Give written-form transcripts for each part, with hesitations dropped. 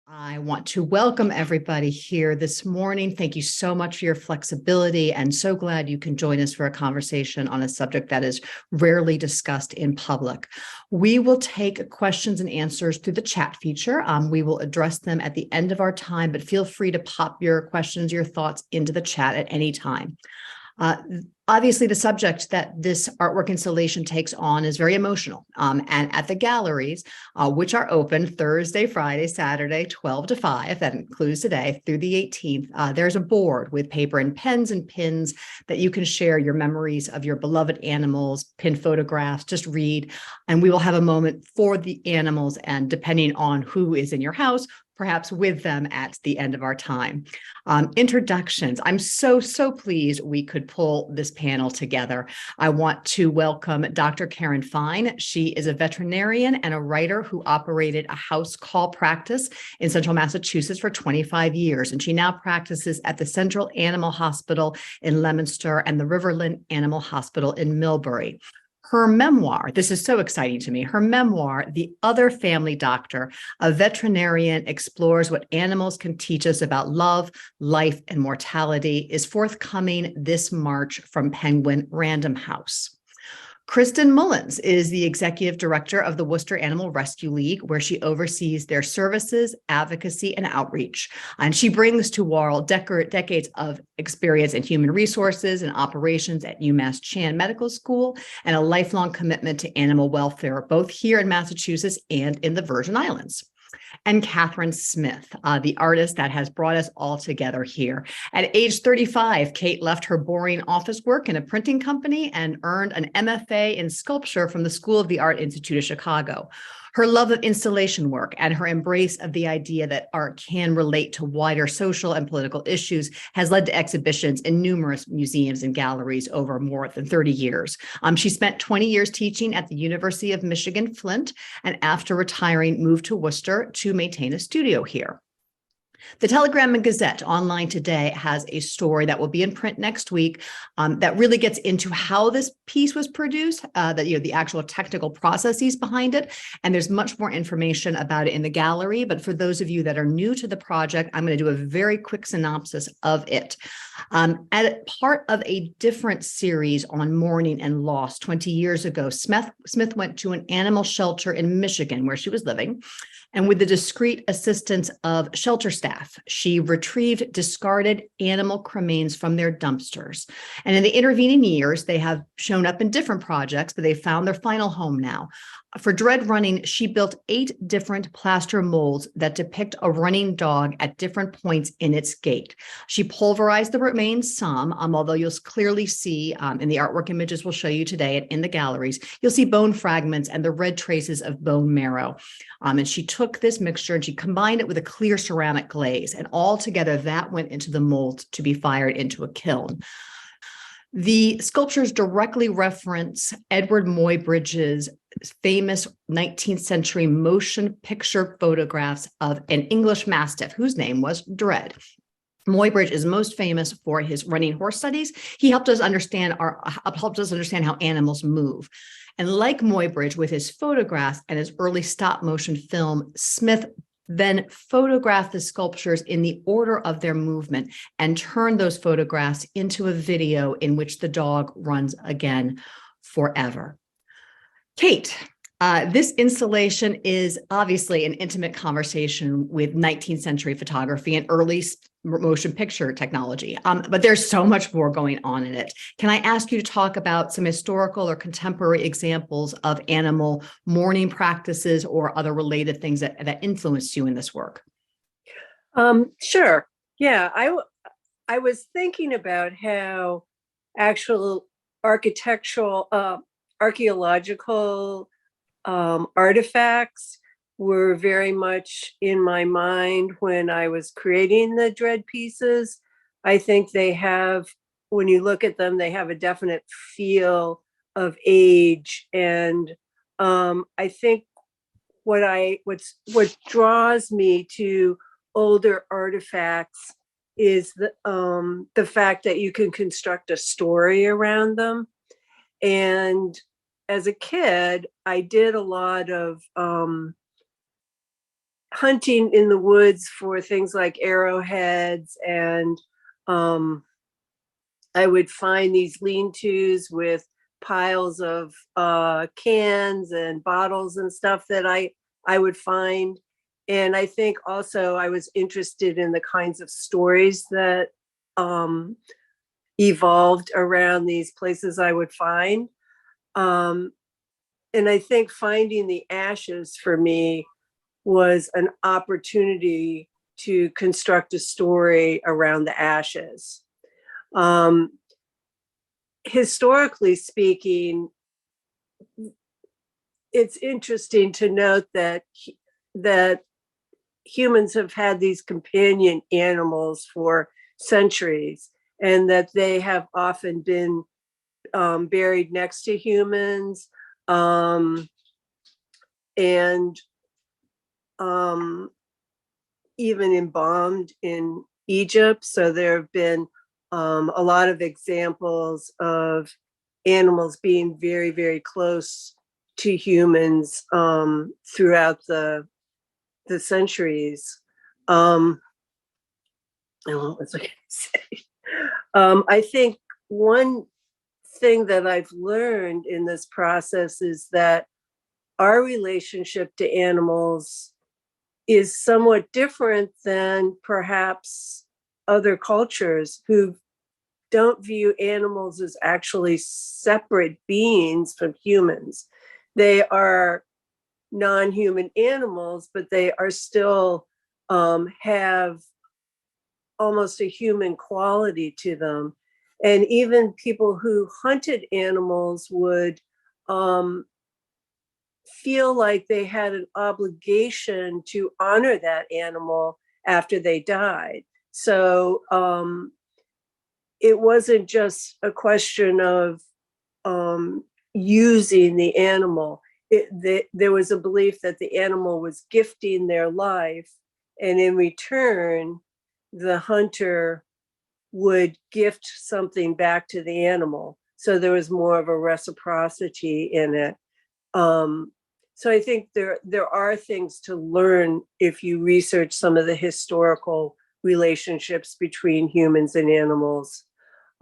I want to welcome everybody here this morning. Thank you so much for your flexibility, and so glad you can join us for a conversation on a subject that is rarely discussed in public. We will take questions and answers through the chat feature. We will address them at the end of our time, but feel free to pop your questions, your thoughts into the chat at any time. Obviously, the subject that this artwork installation takes on is very emotional. And at the galleries, which are open Thursday, Friday, Saturday, 12 to 5, that includes today through the 18th, there's a board with paper and pens and pins that you can share your memories of your beloved animals, pin photographs, just read. And we will have a moment for the animals, and depending on who is in your house, perhaps with them at the end of our time. Introductions. I'm so pleased we could pull this panel together. I want to welcome Dr. Karen Fine. She is a veterinarian and a writer who operated a house call practice in central Massachusetts for 25 years, and she now practices at the Central Animal Hospital in Leominster and the Riverland Animal Hospital in Millbury. Her memoir, this is so exciting to me, her memoir, The Other Family Doctor, a veterinarian explores what animals can teach us about love, life, and mortality, is forthcoming this March from Penguin Random House. Kristin Mullins is the executive director of the Worcester Animal Rescue League, where she oversees their services, advocacy, and outreach. And she brings to Warl decades of experience in human resources and operations at UMass Chan Medical School, and a lifelong commitment to animal welfare, both here in Massachusetts and in the Virgin Islands. And Catherine Smith, the artist that has brought us all together here. At age 35, Kate left her boring office work in a printing company and earned an MFA in sculpture from the School of the Art Institute of Chicago. Her love of installation work and her embrace of the idea that art can relate to wider social and political issues has led to exhibitions in numerous museums and galleries over more than 30 years. She spent 20 years teaching at the University of Michigan, Flint, and after retiring, moved to Worcester to maintain a studio here. The Telegram and Gazette online today has a story that will be in print next week that really gets into how this piece was produced, the actual technical processes behind it. And there's much more information about it in the gallery. But for those of you that are new to the project, I'm going to do a very quick synopsis of it. At part of a different series on mourning and loss 20 years ago, Smith went to an animal shelter in Michigan where she was living. And with the discreet assistance of shelter staff, she retrieved discarded animal cremains from their dumpsters. And in the intervening years, they have shown up in different projects, but they found their final home now. For Dread Running, she built 8 different plaster molds that depict a running dog at different points in its gait. She pulverized the remains some, although you'll clearly see in the artwork images we'll show you today in the galleries, you'll see bone fragments and the red traces of bone marrow. And she took this mixture and she combined it with a clear ceramic glaze, and all together that went into the mold to be fired into a kiln. The sculptures directly reference Edward Muybridge's famous 19th century motion picture photographs of an English Mastiff whose name was Dread. Muybridge is most famous for his running horse studies. He helped us understand how animals move. And like Muybridge, with his photographs and his early stop motion film, Smith then photographed the sculptures in the order of their movement and turned those photographs into a video in which the dog runs again forever. Kate, this installation is obviously an intimate conversation with 19th century photography and early motion picture technology, but there's so much more going on in it. Can I ask you to talk about some historical or contemporary examples of animal mourning practices or other related things that influenced you in this work? Sure. Yeah, I was thinking about how actual archaeological artifacts were very much in my mind when I was creating the Dread pieces. I think they have, when you look at them, they have a definite feel of age. And I think what draws me to older artifacts is the fact that you can construct a story around them. And as a kid, I did a lot of hunting in the woods for things like arrowheads, and I would find these lean-tos with piles of cans and bottles and stuff that I would find. And I think also I was interested in the kinds of stories that evolved around these places I would find. And I think finding the ashes for me was an opportunity to construct a story around the ashes. Historically speaking, it's interesting to note that humans have had these companion animals for centuries, and that they have often been buried next to humans, and even embalmed in Egypt. So there have been a lot of examples of animals being very, very close to humans throughout the centuries. And what was I going to say? I think one thing that I've learned in this process is that our relationship to animals is somewhat different than perhaps other cultures who don't view animals as actually separate beings from humans. They are non-human animals, but they are still have almost a human quality to them. And even people who hunted animals would feel like they had an obligation to honor that animal after they died. So it wasn't just a question of using the animal. There was a belief that the animal was gifting their life, and in return, the hunter would gift something back to the animal. So there was more of a reciprocity in it. So I think there are things to learn if you research some of the historical relationships between humans and animals.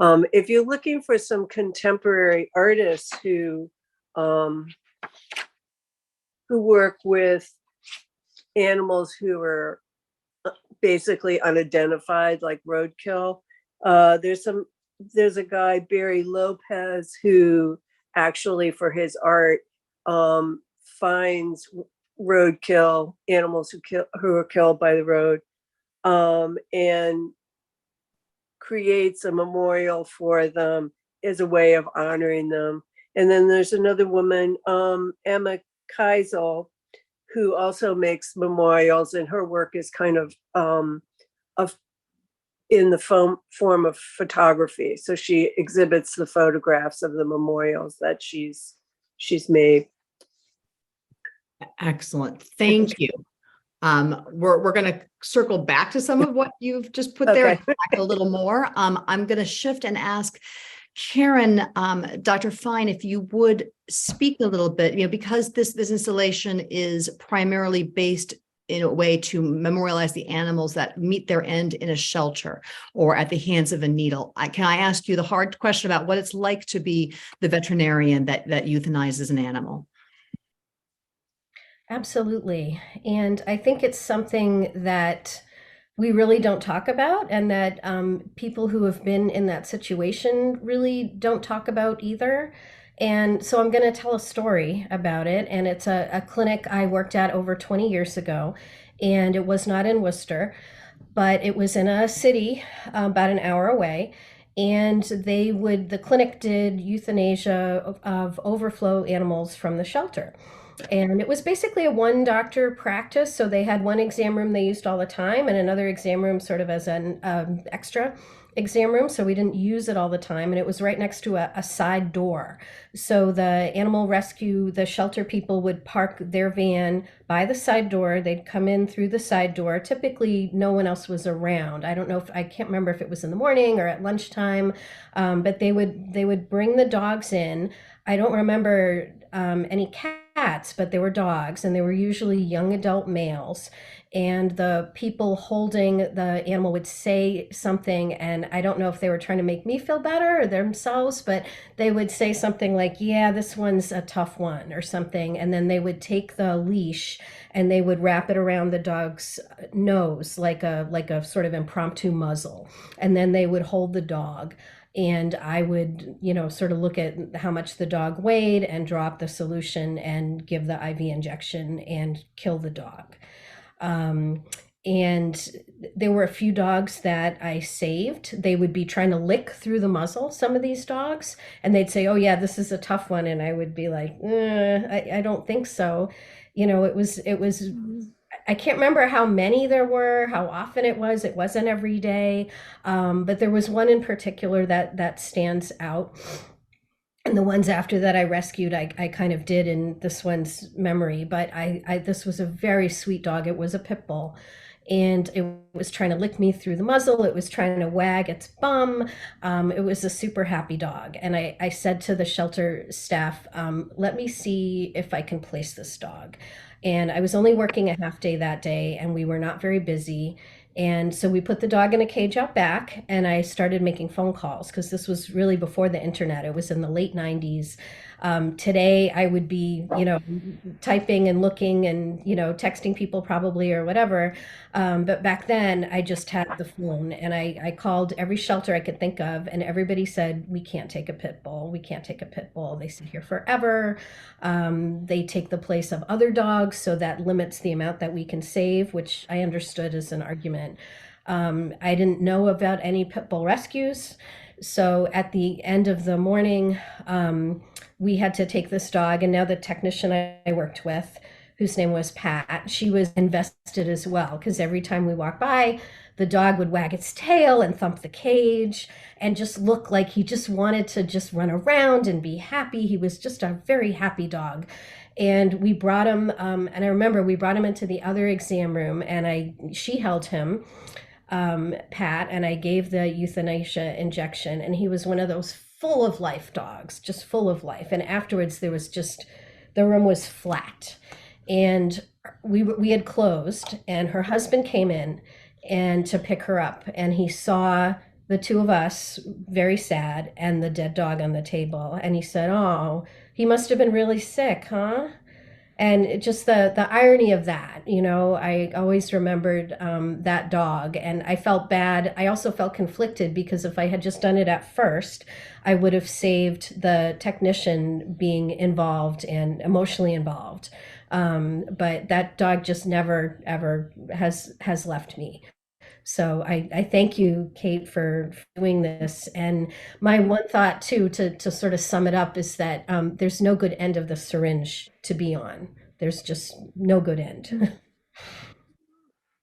If you're looking for some contemporary artists who work with animals who are basically unidentified, like roadkill, there's a guy, Barry Lopez, who actually for his art finds roadkill animals who are killed by the road, and creates a memorial for them as a way of honoring them. And then there's another woman, Emma Keisel, who also makes memorials, and her work is kind of in the form of photography. So she exhibits the photographs of the memorials that she's made. Excellent. Thank you. We're going to circle back to some of what you've just put there, Okay. a little more. I'm going to shift and ask Karen, Dr. Fine, if you would speak a little bit, because this installation is primarily based in a way to memorialize the animals that meet their end in a shelter or at the hands of a needle. Can I ask you the hard question about what it's like to be the veterinarian that euthanizes an animal? Absolutely. And I think it's something that we really don't talk about, and that people who have been in that situation really don't talk about either. And so I'm going to tell a story about it. And it's a clinic I worked at over 20 years ago. And it was not in Worcester, but it was in a city about an hour away. And the clinic did euthanasia of overflow animals from the shelter. And it was basically a one doctor practice. So they had one exam room they used all the time, and another exam room sort of as an extra exam room. So we didn't use it all the time. And it was right next to a side door. So the animal rescue, the shelter people would park their van by the side door. They'd come in through the side door. Typically, no one else was around. I can't remember if it was in the morning or at lunchtime, but they would bring the dogs in. I don't remember any cats, but there were dogs, and they were usually young adult males. And the people holding the animal would say something, and I don't know if they were trying to make me feel better or themselves, but they would say something like, "Yeah, this one's a tough one," or something. And then they would take the leash and they would wrap it around the dog's nose like a sort of impromptu muzzle. And then they would hold the dog, and I would, sort of look at how much the dog weighed and drop the solution and give the IV injection and kill the dog. Um, and there were a few dogs that I saved. They would be trying to lick through the muzzle, some of these dogs, and they'd say, "Oh yeah, this is a tough one." And I would be like, I don't think so. It was I can't remember how many there were, how often it was. It wasn't every day. But there was one in particular that stands out. And the ones after that I rescued, I kind of did in this one's memory. But this was a very sweet dog. It was a pit bull. And it was trying to lick me through the muzzle. It was trying to wag its bum. It was a super happy dog. And I said to the shelter staff, let me see if I can place this dog. And I was only working a half day that day, and we were not very busy. And so we put the dog in a cage out back, and I started making phone calls because this was really before the internet. It was in the late 90s. Today, I would be, typing and looking and, texting people probably or whatever. But back then, I just had the phone, and I called every shelter I could think of, and everybody said, "We can't take a pit bull. We can't take a pit bull. They sit here forever. They take the place of other dogs, so that limits the amount that we can save," which I understood as an argument. I didn't know about any pit bull rescues. So at the end of the morning, we had to take this dog, and now the technician I worked with, whose name was Pat, she was invested as well, because every time we walked by, the dog would wag its tail and thump the cage and just look like he just wanted to just run around and be happy. He was just a very happy dog. And we brought him, and I remember we brought him into the other exam room, and she held him, Pat, and I gave the euthanasia injection, and he was one of those full of life dogs, just full of life. And afterwards, there was just, the room was flat, and we had closed, and her husband came in and to pick her up, and he saw the two of us very sad and the dead dog on the table, and he said, "Oh, he must have been really sick, huh?" And just the irony of that, I always remembered that dog, and I felt bad. I also felt conflicted because if I had just done it at first, I would have saved the technician being involved and emotionally involved. But that dog just never ever has left me. So I thank you, Kate, for doing this. And my one thought, too, to sort of sum it up, is that there's no good end of the syringe to be on. There's just no good end.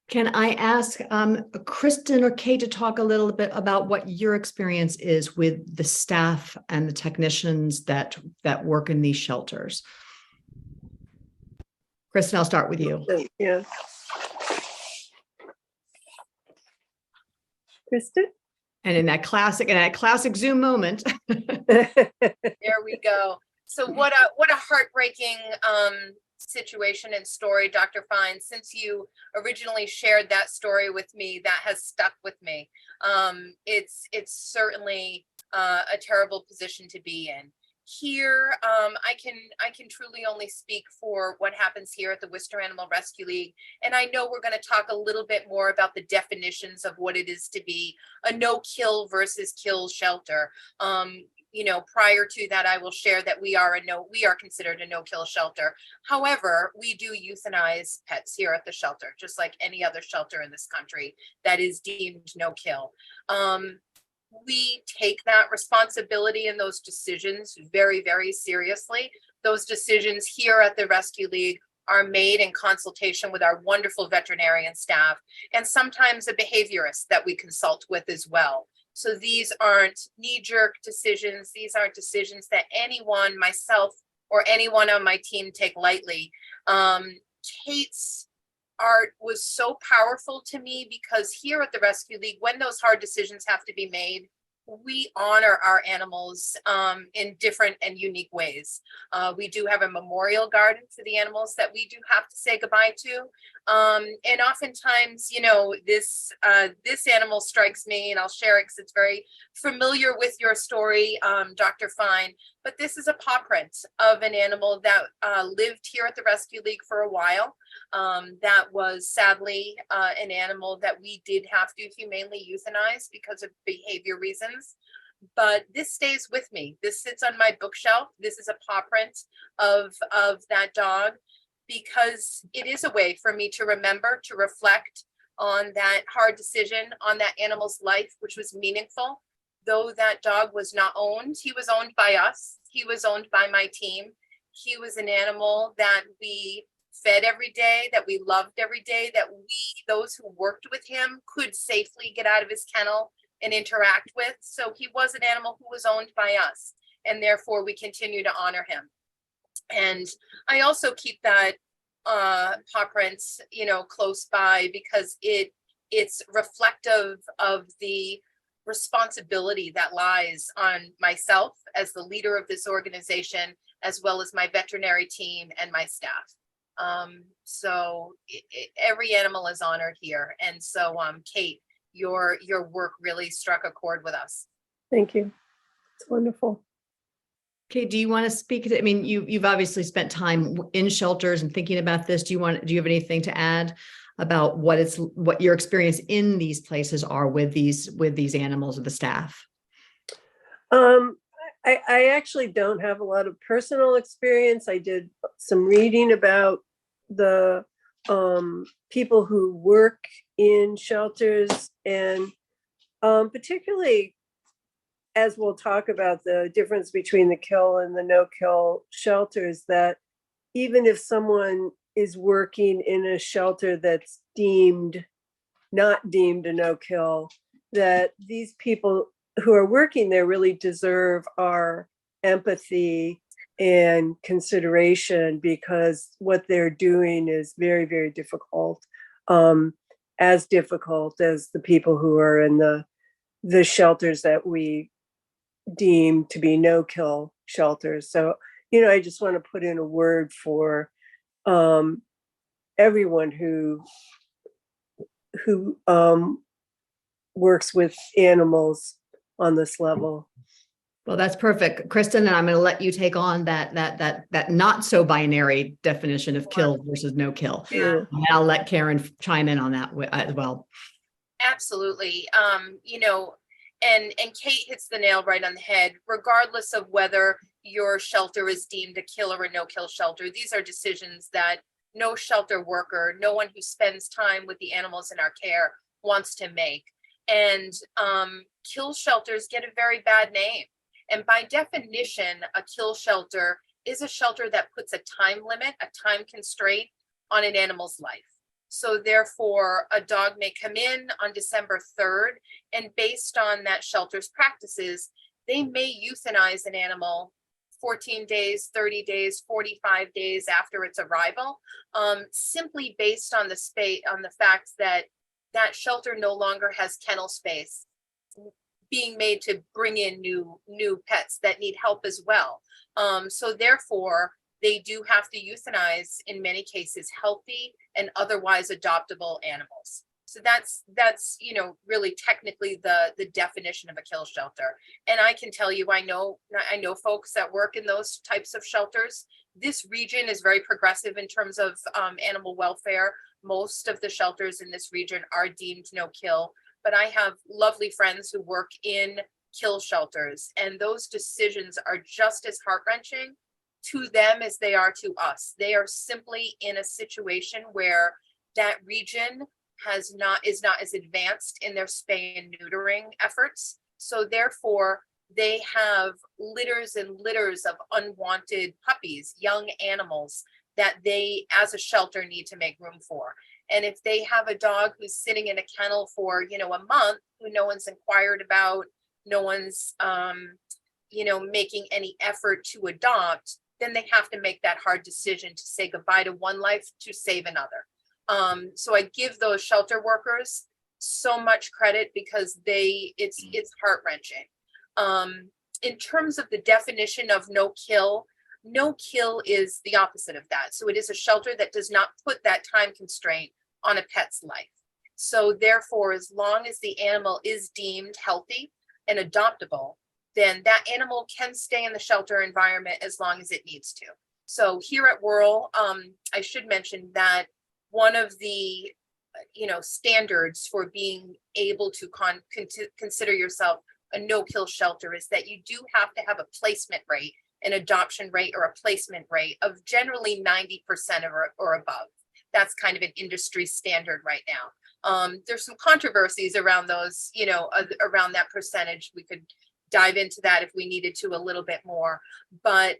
Can I ask Kristin or Kate to talk a little bit about what your experience is with the staff and the technicians that work in these shelters? Kristin, I'll start with you. Yeah. Kristin? And in that classic Zoom moment. There we go. So what a heartbreaking situation and story, Dr. Fine. Since you originally shared that story with me, that has stuck with me. It's certainly a terrible position to be in. Here, I can truly only speak for what happens here at the Worcester Animal Rescue League. And I know we're going to talk a little bit more about the definitions of what it is to be a no-kill versus kill shelter. Prior to that, I will share that we are considered a no-kill shelter. However, we do euthanize pets here at the shelter, just like any other shelter in this country that is deemed no-kill. We take that responsibility and those decisions very, very seriously. Those decisions here at the Rescue League are made in consultation with our wonderful veterinarian staff and sometimes a behaviorist that we consult with as well. So these aren't knee-jerk decisions. These aren't decisions that anyone, myself, or anyone on my team take lightly. Kate's art was so powerful to me because here at the Rescue League, when those hard decisions have to be made, we honor our animals in different and unique ways. We do have a memorial garden for the animals that we do have to say goodbye to. And oftentimes, you know, this animal strikes me, and I'll share it because it's very familiar with your story, Dr. Fine. But this is a paw print of an animal that lived here at the Rescue League for a while. That was sadly an animal that we did have to humanely euthanize because of behavior reasons. But this stays with me. This sits on my bookshelf. This is a paw print of that dog, because it is a way for me to remember, to reflect on that hard decision, on that animal's life, which was meaningful. Though that dog was not owned, he was owned by us. He was owned by my team. He was an animal that we fed every day, that we loved every day, that we, those who worked with him, could safely get out of his kennel and interact with. So he was an animal who was owned by us, and therefore we continue to honor him. And I also keep that paw print, you know, close by, because it's reflective of the responsibility that lies on myself as the leader of this organization, as well as my veterinary team and my staff. So every animal is honored here. And so, Kate, your work really struck a chord with us. Thank you. It's wonderful. Kate, do you want to speak to, I mean, you've obviously spent time in shelters and thinking about this. Do you have anything to add about what your experience in these places are with these animals or the staff? I actually don't have a lot of personal experience. I did some reading about the people who work in shelters, and particularly, as we'll talk about, the difference between the kill and the no-kill shelters, that even if someone is working in a shelter that's not deemed a no-kill, that these people who are working there really deserve our empathy and consideration, because what they're doing is very, very difficult, as difficult as the people who are in the shelters that we deem to be no-kill shelters. So, you know, I just want to put in a word for everyone who works with animals on this level. Well, that's perfect, Kristin, and I'm going to let you take on that not so binary definition of kill versus no kill. Yeah. And I'll let Karen chime in on that as well. Absolutely. You know, and Kate hits the nail right on the head. Regardless of whether your shelter is deemed a kill or a no-kill shelter, these are decisions that no shelter worker, no one who spends time with the animals in our care, wants to make. And kill shelters get a very bad name. And by definition, a kill shelter is a shelter that puts a time limit, a time constraint on an animal's life. So therefore, a dog may come in on December 3rd, and based on that shelter's practices, they may euthanize an animal 14 days, 30 days, 45 days after its arrival, simply based on the fact that that shelter no longer has kennel space, being made to bring in new pets that need help as well. So therefore, they do have to euthanize, in many cases, healthy and otherwise adoptable animals. So that's you know, really technically the definition of a kill shelter. And I can tell you, I know folks that work in those types of shelters. This region is very progressive in terms of animal welfare. Most of the shelters in this region are deemed no kill, but I have lovely friends who work in kill shelters, and those decisions are just as heart-wrenching to them as they are to us. They are simply in a situation where that region is not as advanced in their spay and neutering efforts. So therefore, they have litters and litters of unwanted puppies, young animals, that they, as a shelter, need to make room for. And if they have a dog who's sitting in a kennel for, you know, a month, who no one's inquired about, no one's, you know, making any effort to adopt, then they have to make that hard decision to say goodbye to one life to save another. So I give those shelter workers so much credit because it's heart-wrenching. In terms of the definition of no kill is the opposite of that. So it is a shelter that does not put that time constraint on a pet's life. So therefore, as long as the animal is deemed healthy and adoptable, then that animal can stay in the shelter environment as long as it needs to. So here at Whirl, I should mention that one of the standards for being able to consider yourself a no-kill shelter is that you do have to have a placement rate, an adoption rate or a placement rate of generally 90% or above. That's kind of an industry standard right now. There's some controversies around those, around that percentage. We could dive into that if we needed to a little bit more. But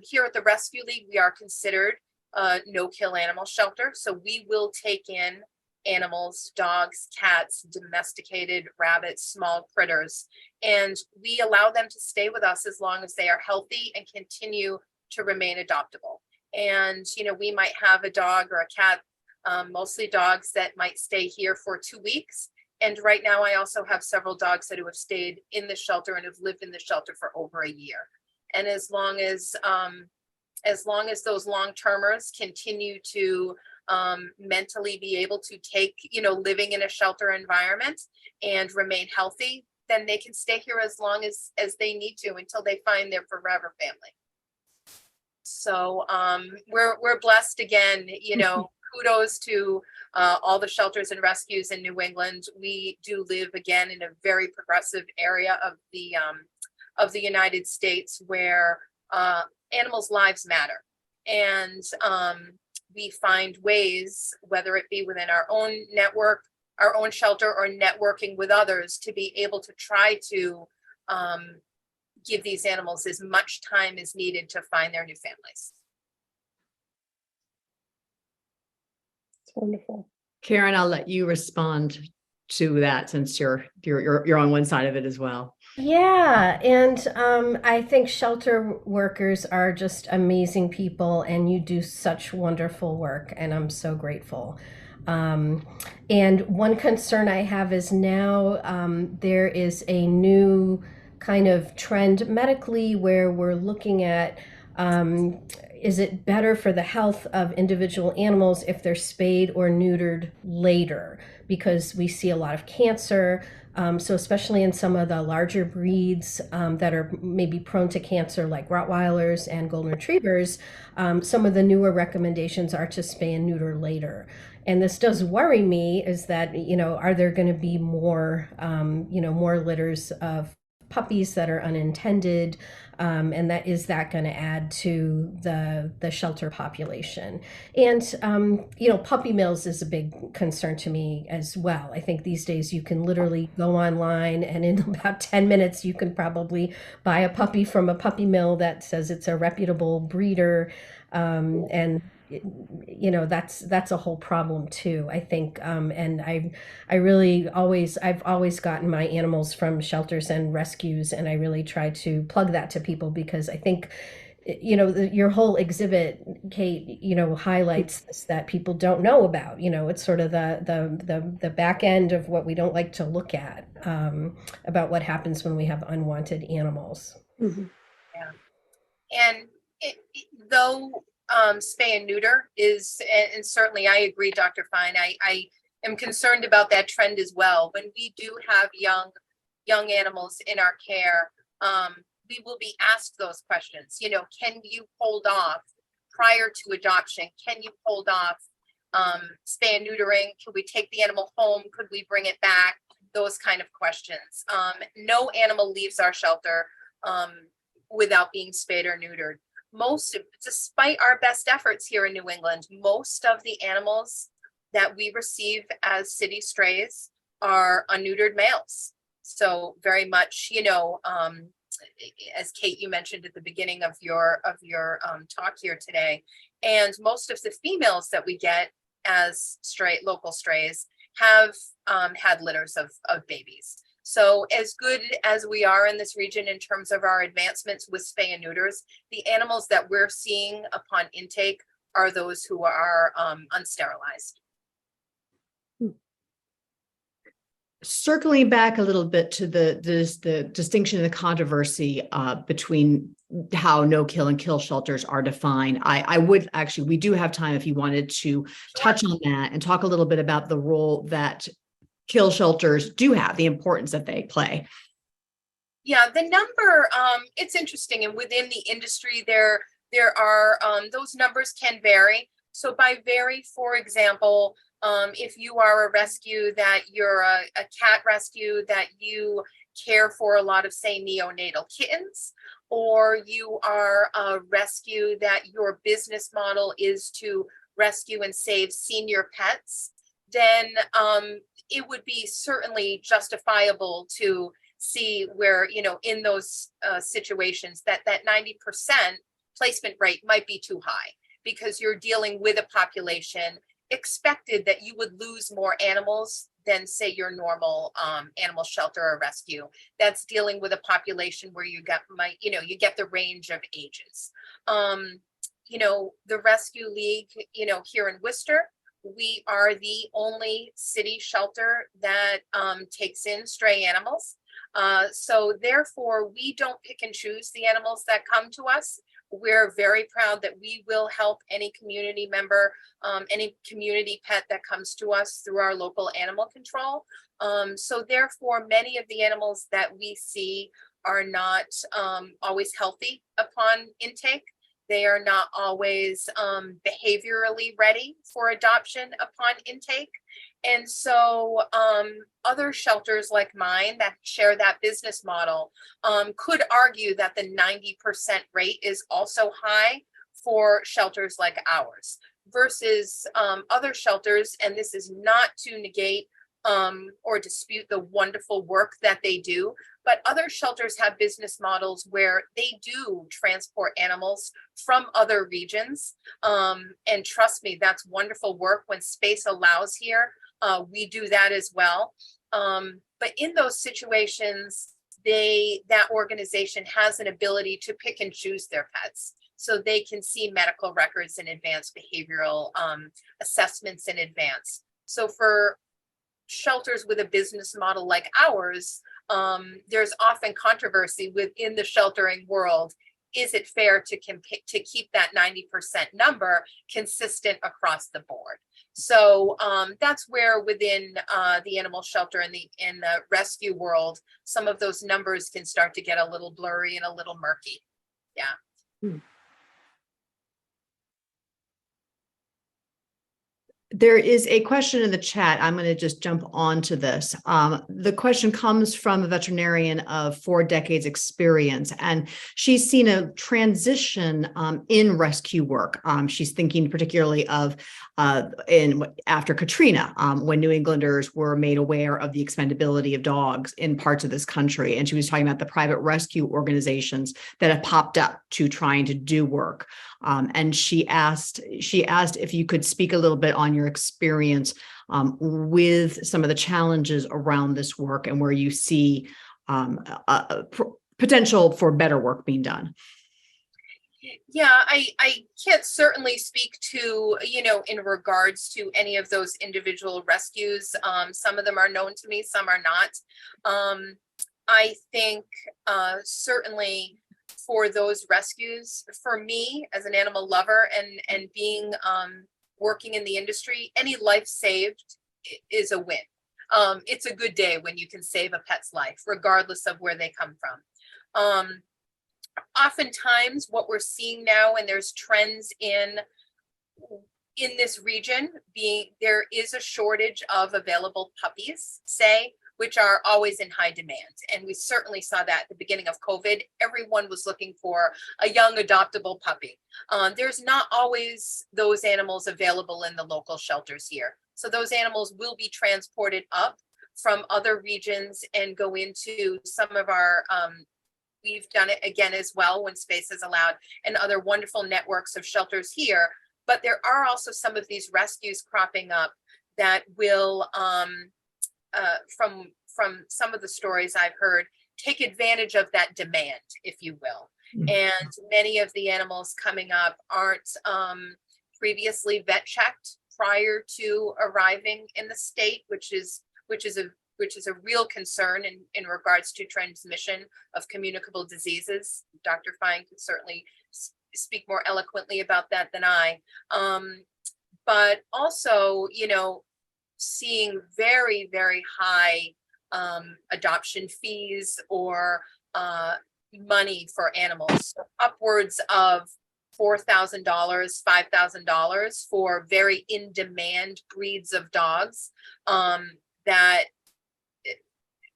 here at the Rescue League, we are considered a no-kill animal shelter. So we will take in animals, dogs, cats, domesticated rabbits, small critters, and we allow them to stay with us as long as they are healthy and continue to remain adoptable. And, we might have a dog or a cat, mostly dogs, that might stay here for 2 weeks. And right now I also have several dogs that have stayed in the shelter and have lived in the shelter for over a year. And as long as those long-termers continue to mentally be able to take, living in a shelter environment and remain healthy, then they can stay here as long as they need to until they find their forever family. So we're blessed again, kudos to all the shelters and rescues in New England. We do live again in a very progressive area of the United States where animals' lives matter. And we find ways, whether it be within our own network, our own shelter, or networking with others, to be able to try to give these animals as much time as needed to find their new families. It's wonderful. Karen, I'll let you respond to that since you're on one side of it as well. Yeah, and I think shelter workers are just amazing people, and you do such wonderful work, and I'm so grateful. And one concern I have is now there is a new kind of trend medically where we're looking at is it better for the health of individual animals if they're spayed or neutered later? Because we see a lot of cancer. So especially in some of the larger breeds that are maybe prone to cancer, like Rottweilers and Golden Retrievers, some of the newer recommendations are to spay and neuter later. And this does worry me, is that, are there going to be more, more litters of puppies that are unintended, and is that going to add to the shelter population? And puppy mills is a big concern to me as well. I think these days you can literally go online and in about 10 minutes you can probably buy a puppy from a puppy mill that says it's a reputable breeder, and that's a whole problem too, I think. And I've always gotten my animals from shelters and rescues, and I really try to plug that to people, because I think, your whole exhibit, Kate, highlights this that people don't know about. It's sort of the back end of what we don't like to look at, about what happens when we have unwanted animals. Mm-hmm. Yeah. And though spay and neuter is, and certainly I agree, Dr. Fine, I am concerned about that trend as well. When we do have young animals in our care, we will be asked those questions. Can you hold off prior to adoption? Can you hold off spay and neutering? Could we take the animal home? Could we bring it back? Those kind of questions. No animal leaves our shelter without being spayed or neutered. Despite our best efforts here in New England, most of the animals that we receive as city strays are unneutered males. So very much, as Kate, you mentioned at the beginning of your talk here today, and most of the females that we get as local strays have had litters of babies. So as good as we are in this region in terms of our advancements with spay and neuters, the animals that we're seeing upon intake are those who are unsterilized. Circling back a little bit to the distinction and the controversy between how no-kill and kill shelters are defined, I would actually, we do have time if you wanted to touch on that and talk a little bit about the role that kill shelters do have, the importance that they play. Yeah, the number, it's interesting, and within the industry, there are those numbers can vary. So by vary, for example, if you are a rescue that you're a cat rescue that you care for a lot of, say, neonatal kittens, or you are a rescue that your business model is to rescue and save senior pets, then it would be certainly justifiable to see where, in those situations that 90% placement rate might be too high, because you're dealing with a population expected that you would lose more animals than, say, your normal animal shelter or rescue that's dealing with a population where you get the range of ages. The Rescue League, here in Worcester, we are the only city shelter that takes in stray animals. So therefore, we don't pick and choose the animals that come to us. We're very proud that we will help any community member, any community pet that comes to us through our local animal control. So therefore, many of the animals that we see are not always healthy upon intake. They are not always behaviorally ready for adoption upon intake. And so other shelters like mine that share that business model could argue that the 90% rate is also high for shelters like ours versus other shelters. And this is not to negate or dispute the wonderful work that they do, but other shelters have business models where they do transport animals from other regions. And trust me, that's wonderful work. When space allows here, we do that as well. But in those situations, that organization has an ability to pick and choose their pets. So they can see medical records and advanced behavioral assessments in advance. So for shelters with a business model like ours, there's often controversy within the sheltering world. Is it fair to keep that 90% number consistent across the board? So that's where within the animal shelter and the rescue world, some of those numbers can start to get a little blurry and a little murky. Yeah. There is a question in the chat. I'm going to just jump onto this. The question comes from a veterinarian of 4 decades experience, and she's seen a transition in rescue work. She's thinking particularly of after Katrina, when New Englanders were made aware of the expendability of dogs in parts of this country. And she was talking about the private rescue organizations that have popped up to trying to do work. And she asked if you could speak a little bit on your experience with some of the challenges around this work and where you see potential for better work being done. Yeah, I can't certainly speak to, in regards to any of those individual rescues. Some of them are known to me, some are not. I think certainly for those rescues, for me as an animal lover and being working in the industry, any life saved is a win. It's a good day when you can save a pet's life, regardless of where they come from. Oftentimes what we're seeing now, and there's trends in this region, there is a shortage of available puppies, say, which are always in high demand. And we certainly saw that at the beginning of COVID. Everyone was looking for a young adoptable puppy. There's not always those animals available in the local shelters here. So those animals will be transported up from other regions and go into some of our, we've done it again as well when space is allowed, and other wonderful networks of shelters here. But there are also some of these rescues cropping up that will, from some of the stories I've heard, take advantage of that demand, if you will. Mm-hmm. And many of the animals coming up aren't previously vet checked prior to arriving in the state, which is a which is a real concern in regards to transmission of communicable diseases. Dr. Fine could certainly speak more eloquently about that than I. But also, seeing very, very high adoption fees or money for animals, so upwards of $4,000, $5,000 for very in-demand breeds of dogs that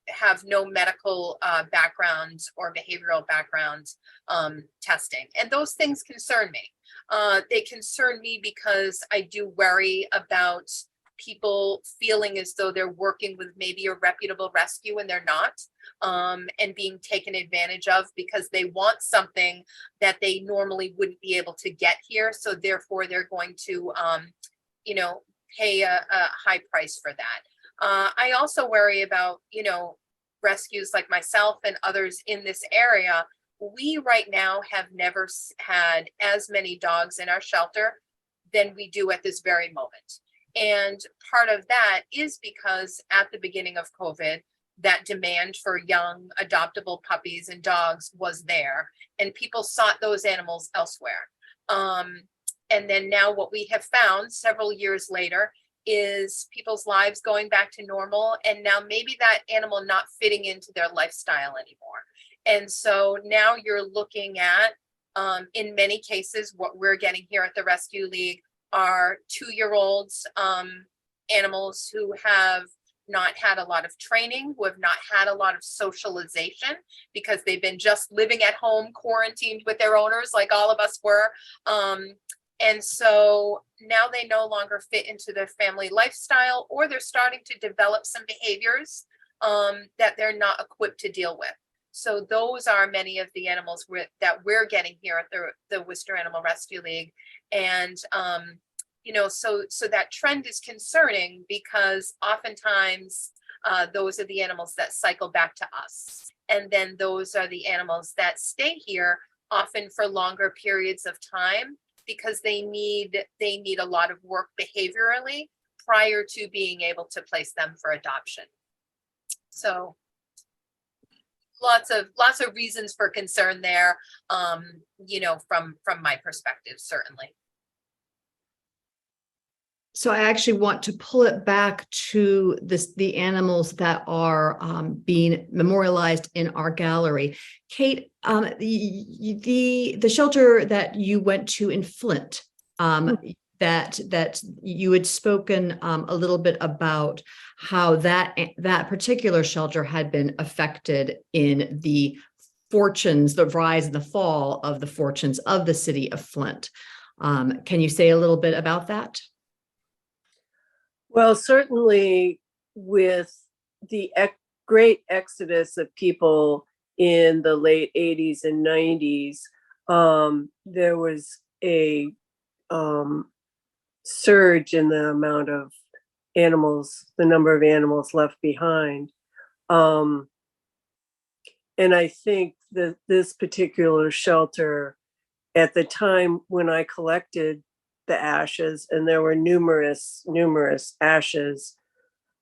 have no medical backgrounds or behavioral backgrounds testing. And those things concern me. They concern me because I do worry about people feeling as though they're working with maybe a reputable rescue and they're not, and being taken advantage of because they want something that they normally wouldn't be able to get here. So therefore they're going to, pay a high price for that. I also worry about, rescues like myself and others in this area. We right now have never had as many dogs in our shelter than we do at this very moment. And part of that is because at the beginning of COVID, that demand for young adoptable puppies and dogs was there, and people sought those animals elsewhere. And then now what we have found several years later is people's lives going back to normal, and now maybe that animal not fitting into their lifestyle anymore. And so now you're looking at, in many cases, what we're getting here at the Rescue League are 2-year-olds, animals who have not had a lot of training, who have not had a lot of socialization because they've been just living at home, quarantined with their owners like all of us were. And so now they no longer fit into their family lifestyle, or they're starting to develop some behaviors that they're not equipped to deal with. So those are many of the animals that we're getting here at the Worcester Animal Rescue League. And, so that trend is concerning because oftentimes those are the animals that cycle back to us. And then those are the animals that stay here often for longer periods of time because they need a lot of work behaviorally prior to being able to place them for adoption. So lots of reasons for concern there, from my perspective, certainly. So I actually want to pull it back to the animals that are being memorialized in our gallery. Kate, the shelter that you went to in Flint, that you had spoken a little bit about how that particular shelter had been affected in the rise and the fall of the fortunes of the city of Flint. Can you say a little bit about that? Well, certainly with the great exodus of people in the late 80s and 90s, there was a surge in the amount of animals, the number of animals left behind. And I think that this particular shelter, at the time when I collected the ashes, and there were numerous ashes,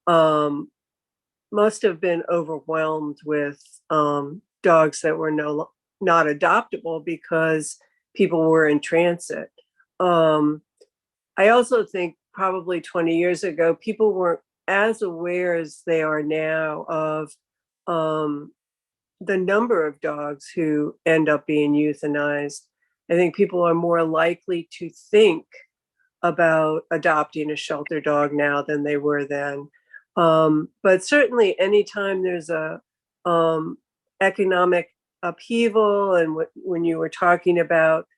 must have been overwhelmed with dogs that were not adoptable because people were in transit. I also think probably 20 years ago, people weren't as aware as they are now of the number of dogs who end up being euthanized. I think people are more likely to think about adopting a shelter dog now than they were then. But certainly anytime there's a economic upheaval, and when you were talking about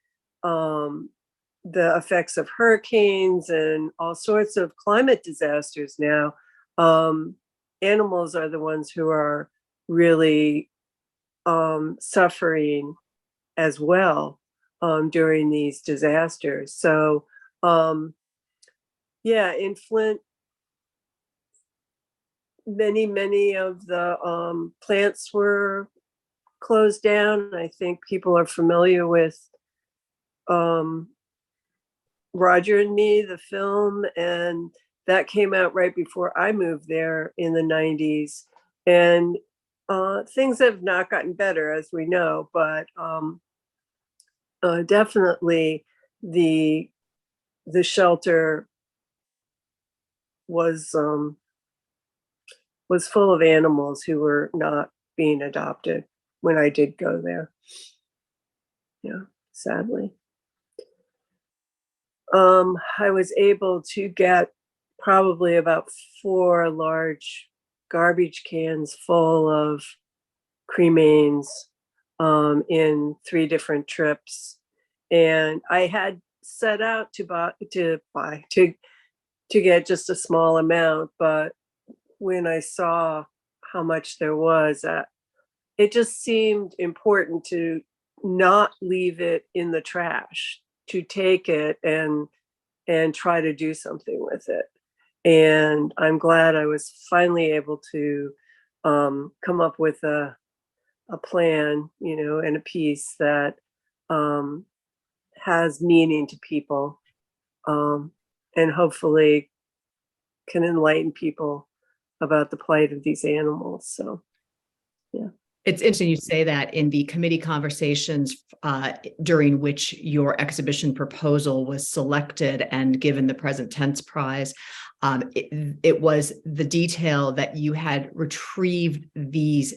the effects of hurricanes and all sorts of climate disasters now, animals are the ones who are really suffering as well during these disasters. So in Flint, many of the plants were closed down. I think people are familiar with Roger and Me, the film, and that came out right before I moved there in the 90s. And things have not gotten better, as we know, but definitely the shelter was full of animals who were not being adopted when I did go there. Yeah, sadly. I was able to get probably about 4 large garbage cans full of cremains in 3 different trips. And I had set out to get just a small amount, but when I saw how much there was, it just seemed important to not leave it in the trash, to take it and try to do something with it. And I'm glad I was finally able to come up with a plan, and a piece that has meaning to people, and hopefully can enlighten people about the plight of these animals. So, yeah. It's interesting you say that. In the committee conversations during which your exhibition proposal was selected and given the present tense prize, it was the detail that you had retrieved these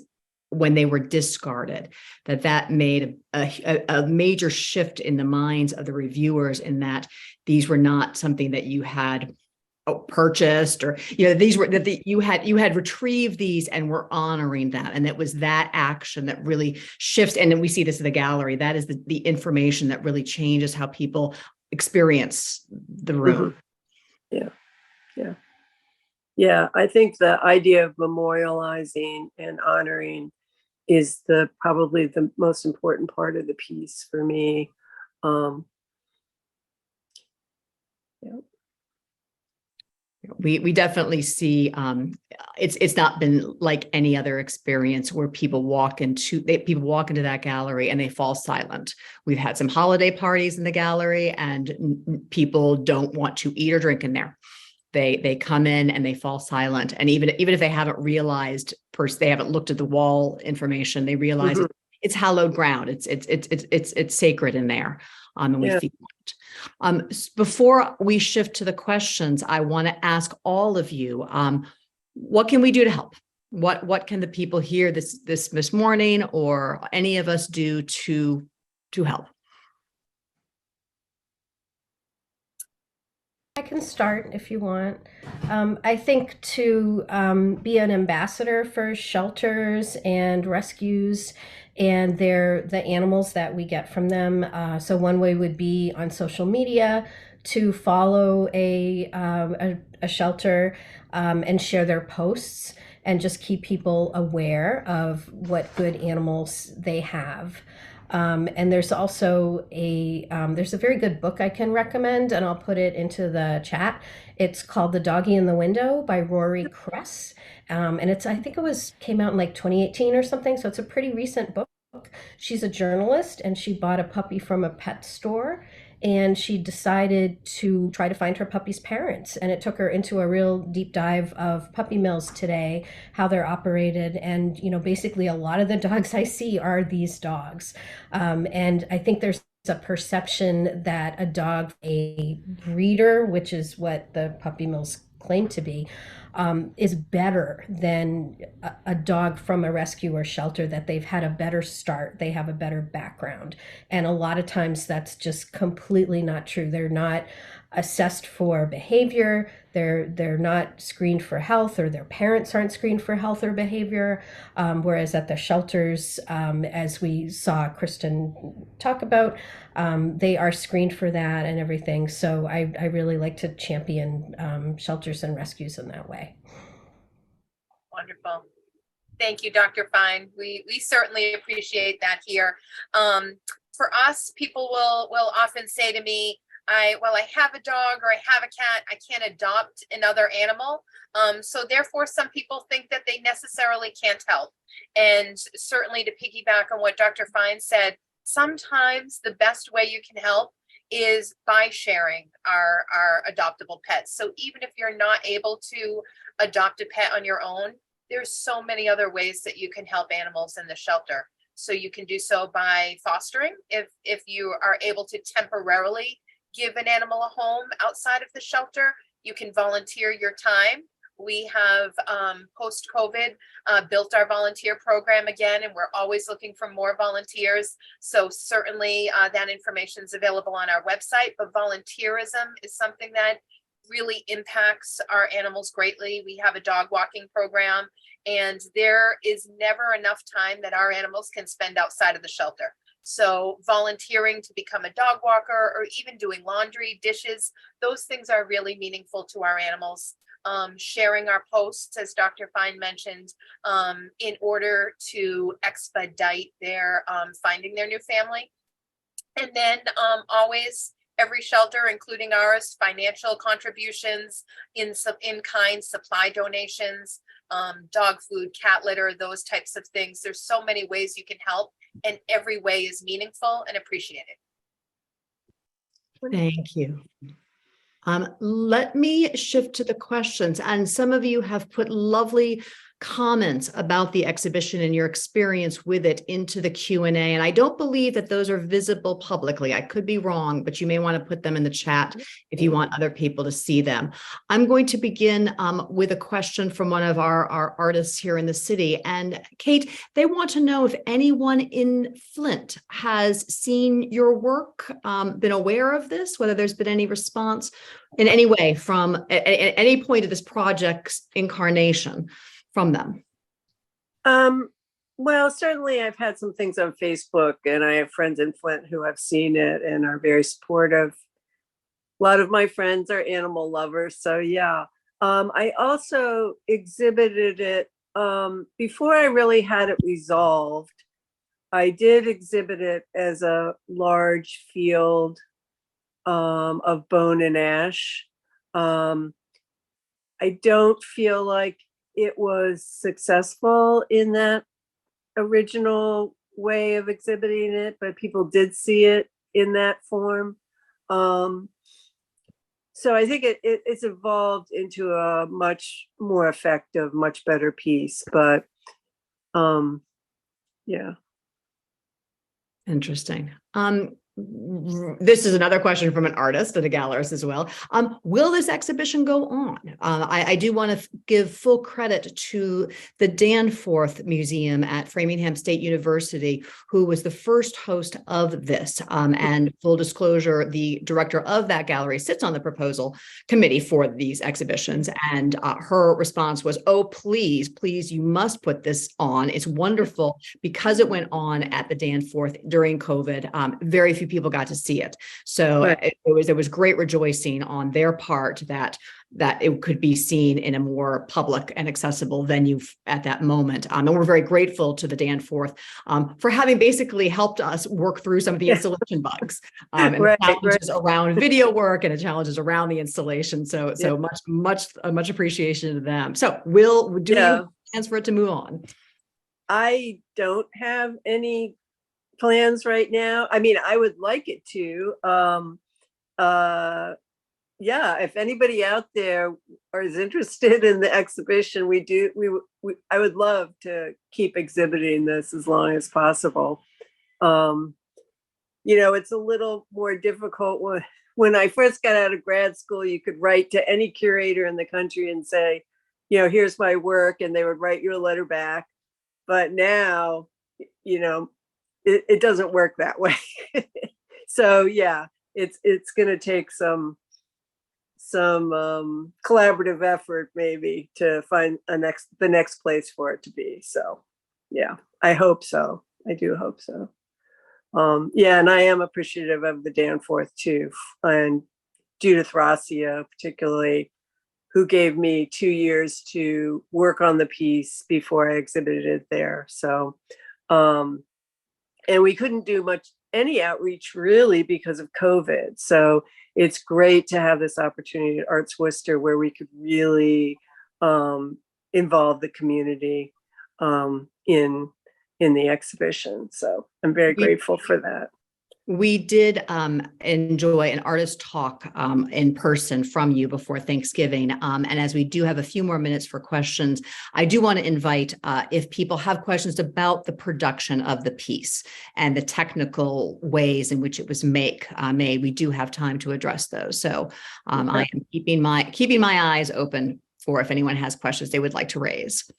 when they were discarded, that made a major shift in the minds of the reviewers, in that these were not something that you had purchased, or these were you had retrieved these and were honoring that. And it was that action that really shifts. And then we see this in the gallery. That is the information that really changes how people experience the room. Mm-hmm. Yeah. I think the idea of memorializing and honoring is probably the most important part of the piece for me. We definitely see it's not been like any other experience where people walk into that gallery and they fall silent. We've had some holiday parties in the gallery, and people don't want to eat or drink in there. They come in and they fall silent. And even if they haven't realized they haven't looked at the wall information, they realize Mm-hmm. it's hallowed ground. It's sacred in there. And we feel it. Before we shift to the questions, I want to ask all of you, what can we do to help? What can the people here this morning, or any of us, do to help? I can start if you want. I think to be an ambassador for shelters and rescues and the animals that we get from them. So one way would be on social media to follow a shelter and share their posts, and just keep people aware of what good animals they have. And there's also there's a very good book I can recommend, and I'll put it into the chat. It's called The Doggy in the Window by Rory Kress. And I think came out in like 2018 or something. So it's a pretty recent book. She's a journalist, and she bought a puppy from a pet store, and she decided to try to find her puppy's parents. And it took her into a real deep dive of puppy mills today, how they're operated. And, basically a lot of the dogs I see are these dogs. And I think there's a perception that a breeder, which is what the puppy mills claim to be, is better than a dog from a rescue or shelter, that they've had a better start, they have a better background. And a lot of times that's just completely not true. They're not assessed for behavior, they're not screened for health, or their parents aren't screened for health or behavior, whereas at the shelters, as we saw Kristin talk about, they are screened for that and everything. So I really like to champion shelters and rescues in that way. Wonderful. Thank you, Dr. Fine. We certainly appreciate that here. For us, people will often say to me, I have a dog or I have a cat, I can't adopt another animal. So therefore, some people think that they necessarily can't help. And certainly, to piggyback on what Dr. Fine said, sometimes the best way you can help is by sharing our adoptable pets. So even if you're not able to adopt a pet on your own, there's so many other ways that you can help animals in the shelter. So you can do so by fostering, if you are able to temporarily give an animal a home outside of the shelter. You can volunteer your time. We have post-COVID built our volunteer program again, and we're always looking for more volunteers. So certainly that information is available on our website, but volunteerism is something that really impacts our animals greatly. We have a dog walking program, and there is never enough time that our animals can spend outside of the shelter. So volunteering to become a dog walker, or even doing laundry, dishes, those things are really meaningful to our animals. Sharing our posts, as Dr. Fine mentioned, in order to expedite their finding their new family. And then always, every shelter, including ours, financial contributions, in kind supply donations, dog food, cat litter, those types of things. There's so many ways you can help, and every way is meaningful and appreciated. Thank you. Let me shift to the questions. And some of you have put lovely comments about the exhibition and your experience with it into the Q&A. And I don't believe that those are visible publicly. I could be wrong, but you may want to put them in the chat if you want other people to see them. I'm going to begin with a question from one of our artists here in the city. And Kate, they want to know if anyone in Flint has seen your work, been aware of this, whether there's been any response in any way from at any point of this project's incarnation from them. Well, certainly I've had some things on Facebook, and I have friends in Flint who have seen it and are very supportive. A lot of my friends are animal lovers, so yeah. I also exhibited it before I really had it resolved. I did exhibit it as a large field of bone and ash. I don't feel like it was successful in that original way of exhibiting it, but people did see it in that form. So I think it's evolved into a much more effective, much better piece, but yeah. Interesting. This is another question from an artist and a gallerist as well. Will this exhibition go on? I do want to give full credit to the Danforth Museum at Framingham State University, who was the first host of this. And full disclosure, the director of that gallery sits on the proposal committee for these exhibitions. And her response was, oh, please, please, you must put this on. It's wonderful because it went on at the Danforth during COVID. Very few people got to see it. So right. There was great rejoicing on their part that it could be seen in a more public and accessible venue at that moment. And we're very grateful to the Danforth for having basically helped us work through some of the installation bugs and right, the challenges around video work and the challenges around the installation. So much appreciation to them. So do you have plans for it to move on? I don't have any plans right now. I mean, I would like it to. Yeah, if anybody out there is interested in the exhibition, I would love to keep exhibiting this as long as possible. It's a little more difficult when I first got out of grad school. You could write to any curator in the country and say, here's my work, and they would write you a letter back. But now, it doesn't work that way. So yeah, it's going to take some collaborative effort maybe to find the next place for it to be. So yeah, I hope so. I do hope so. And I am appreciative of the Danforth too, and Judith Rassia particularly, who gave me 2 years to work on the piece before I exhibited it there. So and we couldn't do any outreach really because of COVID. So it's great to have this opportunity at Arts Worcester where we could really involve the community in the exhibition. So I'm very grateful for that. We did enjoy an artist talk in person from you before Thanksgiving. And as we do have a few more minutes for questions, I do want to invite if people have questions about the production of the piece and the technical ways in which it was made, we do have time to address those. So I am keeping my eyes open for if anyone has questions they would like to raise.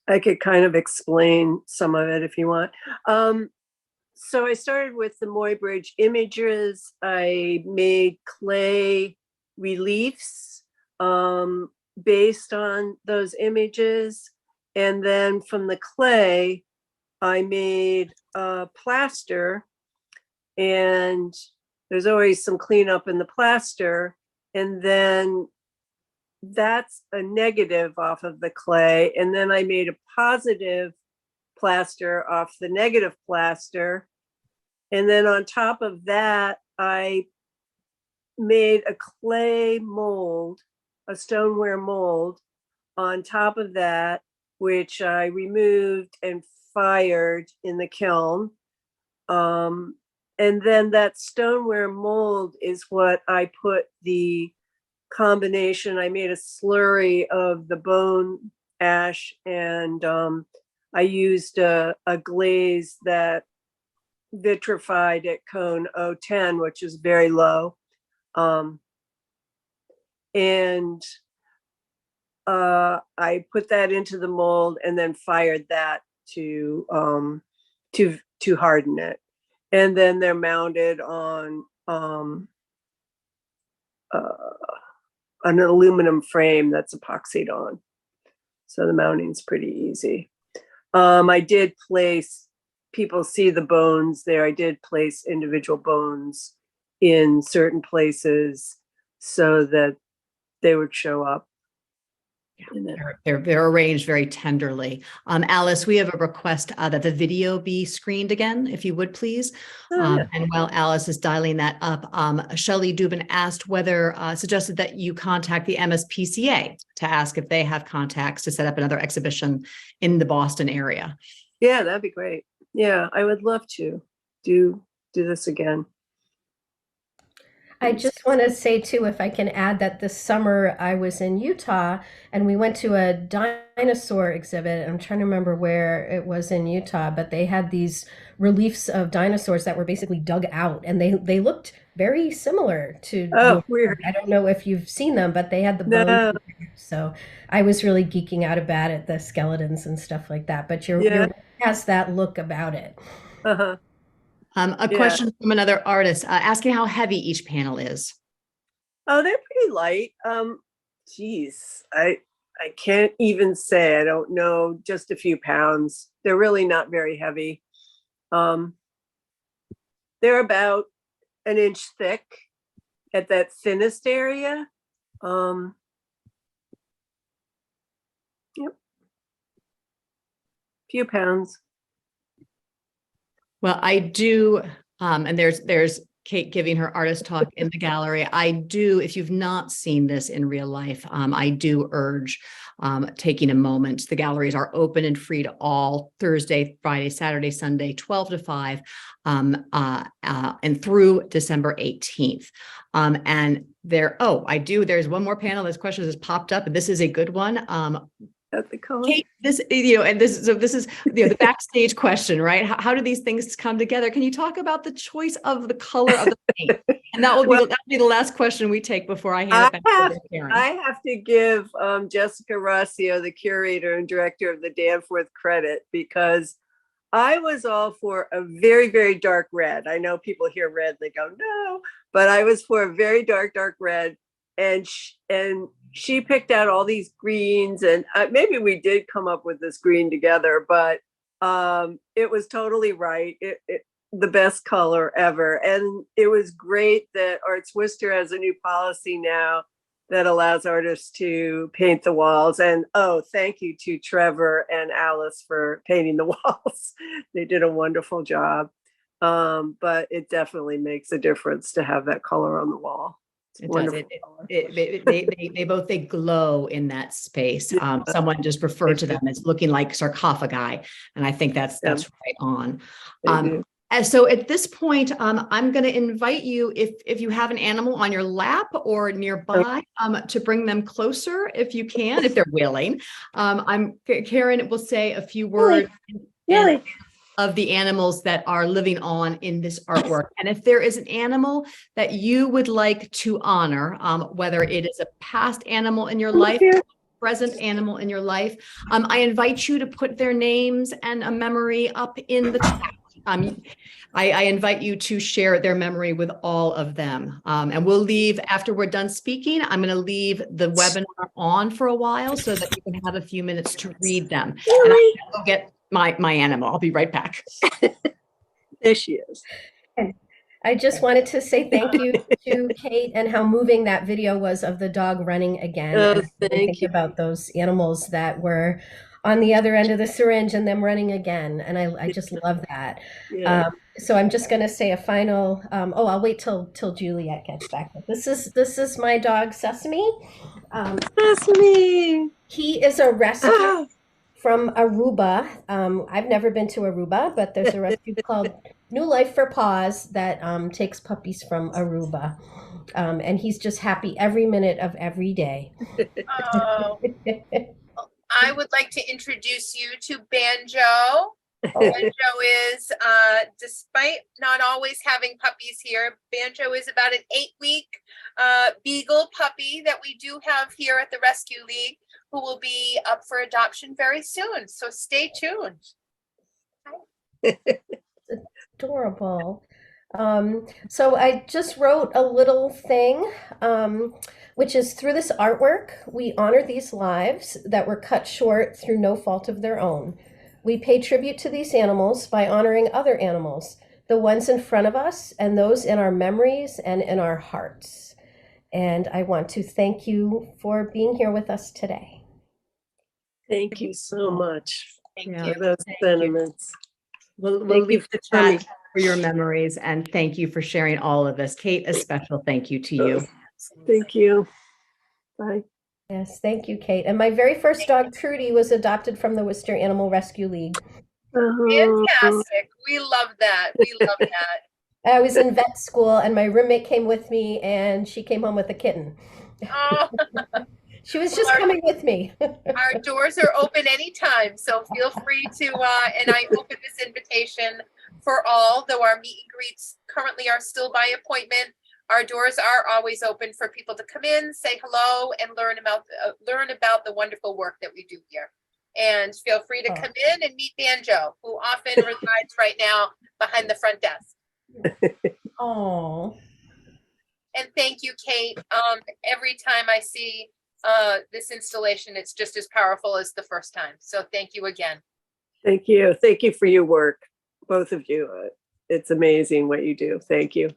I could kind of explain some of it if you want. So I started with the Muybridge images. I made clay reliefs based on those images. And then from the clay, I made plaster, and there's always some cleanup in the plaster. And then that's a negative off of the clay. And then I made a positive plaster off the negative plaster. And then on top of that, I made a clay mold, a stoneware mold on top of that, which I removed and fired in the kiln. And then that stoneware mold is what I put the combination. I made a slurry of the bone ash, and I used a glaze that vitrified at cone 010, which is very low. And I put that into the mold and then fired that to harden it. And then they're mounted on an aluminum frame that's epoxied on. So the mounting's pretty easy. I did place, people see the bones there. I did place individual bones in certain places so that they would show up. They're arranged very tenderly. Alice, we have a request that the video be screened again, if you would, please. And while Alice is dialing that up, Shelley Dubin asked whether, suggested that you contact the MSPCA to ask if they have contacts to set up another exhibition in the Boston area. Yeah, that'd be great. Yeah, I would love to do this again. I just want to say too, if I can add, that this summer I was in Utah and we went to a dinosaur exhibit. I'm trying to remember where it was in Utah, but they had these reliefs of dinosaurs that were basically dug out, and they looked very similar to. Oh, weird. I don't know if you've seen them, but they had the bones. No. So I was really geeking out about it, the skeletons and stuff like that. But your work has that look about it. Uh-huh. A question from another artist asking how heavy each panel is. Oh, they're pretty light. Geez, I can't even say. I don't know, just a few pounds. They're really not very heavy. They're about an inch thick at that thinnest area. Yep. Few pounds. Well, I do, and there's Kate giving her artist talk in the gallery. I do, if you've not seen this in real life, I do urge taking a moment. The galleries are open and free to all Thursday, Friday, Saturday, Sunday, 12 to 5, and through December 18th. And there's one more panel. This question has popped up, and this is a good one. Kate, this is the backstage question, right? How do these things come together? Can you talk about the choice of the color of the paint? And that'll be the last question we take before I hand it back to Karen. I have to give Jessica Rossio, the curator and director of the Danforth, credit, because I was all for a very, very dark red. I know people hear red, they go, no, but I was for a very dark, dark red. And she picked out all these greens, and maybe we did come up with this green together, but it was totally right. The best color ever. And it was great that Arts Worcester has a new policy now that allows artists to paint the walls. And thank you to Trevor and Alice for painting the walls. They did a wonderful job. But it definitely makes a difference to have that color on the wall. It's It does. Wonderful. They glow in that space. Someone just referred to them as looking like sarcophagi, and I think that's right on. And so at this point, I'm going to invite you, if you have an animal on your lap or nearby, to bring them closer if you can, if they're willing. Karen will say a few words of the animals that are living on in this artwork. And if there is an animal that you would like to honor, whether it is a past animal in your life, present animal in your life, I invite you to put their names and a memory up in the chat. I invite you to share their memory with all of them. And we'll leave, after we're done speaking, I'm going to leave the webinar on for a while so that you can have a few minutes to read them. And I'm going to go get my animal. I'll be right back. There she is. I just wanted to say thank you to Kate, and how moving that video was of the dog running again. Oh, and think about those animals that were on the other end of the syringe and them running again. And I just love that. Yeah. So I'm just going to say a final, I'll wait till Juliet gets back. This is my dog, Sesame. Sesame. He is a rescue from Aruba. I've never been to Aruba, but there's a rescue called New Life for Paws that takes puppies from Aruba. And he's just happy every minute of every day. Oh. I would like to introduce you to Banjo. Banjo is, despite not always having puppies here, Banjo is about an 8-week beagle puppy that we do have here at the Rescue League, who will be up for adoption very soon. So stay tuned. Adorable. So I just wrote a little thing, which is, through this artwork, we honor these lives that were cut short through no fault of their own. We pay tribute to these animals by honoring other animals, the ones in front of us and those in our memories and in our hearts. And I want to thank you for being here with us today. Thank you so much Thank for those sentiments. We'll Thank you leave the chat for your memories, and thank you for sharing all of this. Kate, a special thank you to you. Thank you. Bye. Yes, thank you, Kate. And my very first dog, Trudy, was adopted from the Worcester Animal Rescue League. Fantastic. We love that. We love that. I was in vet school, and my roommate came with me, and she came home with a kitten. Oh. She was just coming with me. Our doors are open anytime, so feel free to, and I open this invitation for all, though our meet and greets currently are still by appointment. Our doors are always open for people to come in, say hello, and learn about the wonderful work that we do here. And feel free to come in and meet Banjo, who often resides right now behind the front desk. Oh. And thank you, Kate. Every time I see this installation, it's just as powerful as the first time. So thank you again. Thank you. Thank you for your work, both of you. It's amazing what you do. Thank you.